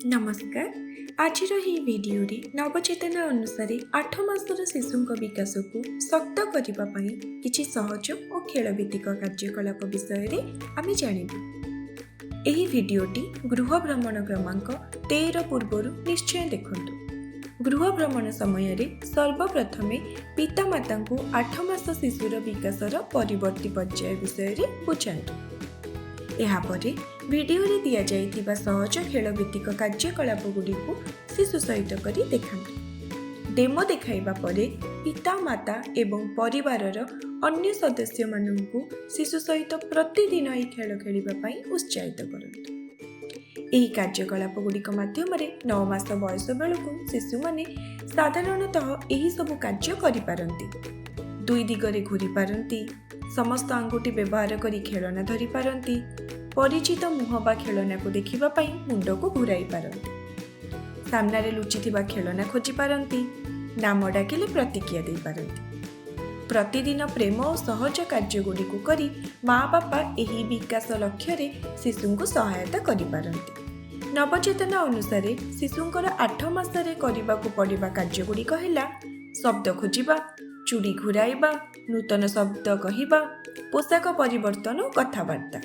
नमस्कार। आज भिडियो रे नवचेतना अनुसार 8 मासर शिशु विकास को शक्त करने किसी सहज और खेलभित्तिक कार्यकलाप विषय में आम जानू। यह भिडियोटी गृह भ्रमण क्रमांक 13 पूर्वर निश्चय देखु। गृह भ्रमण समय सर्वप्रथमे पितामाता को 8 मास शिशुर विकासर परवर्ती पर्याय विषय में बुझातु। यापर भिडियो रे दिया जाइथिबा सहज खेलभित्तिक कार्यकलाप गुडी को शिशु सहित करी देखांतु। डेमो देखाइबा परे पिता माता एवं परिवारर अन्य सदस्य माननकु शिशु सहित प्रतिदिन एही खेल खेलिबा पई उत्साहित करंतु। एही कार्यकलाप गुडिक माध्यम रे 9 मास बयस बेलकु शिशु माने साधारणतः एही सब कार्य करि पारंती। दुई दिगरे घूरी पारंती, समस्त आंगुठी व्यवहार करी खेलना धरी पारंती, परिचित मुह बा खेलना को देखिबा पई मुंड को घुराई पारंती, सामने लुचिथिबा खेलना खोजी पारंती, नाम डाकिले प्रतिक्रिया दे पारंती। प्रतिदिन प्रेम और सहज कार्य गुडी को करी माँ बापा एही विकास लक्ष्य रे शिशु को सहायता करि पारंती। नवचेतना अनुसार शिशुंकर 8 मास रे करिबा को पड़िबा कार्य गुडी कहला शब्द खोजिबा, चूड़ी घुराइबा, नूतन शब्द कहिबा, पोशाक परिवर्तन और कथबार्ता।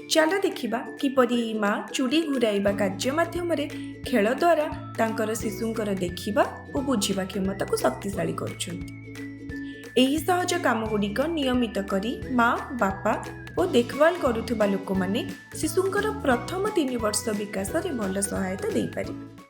चलो देखिबा किपरि माँ चूड़ी घुराइबा कार्य माध्यम रे खेल द्वारा तांकर शिशुंकर देखिबा और बुझिबा क्षमता को शक्तिशाली करुछन्ति। एही सहज काम गुडिक नियमित करी माँ बापा और देखभाल करुथुबा लोक माने शिशुंकर प्रथम 3 वर्ष विकास रे भल सहायता देई पारिबे।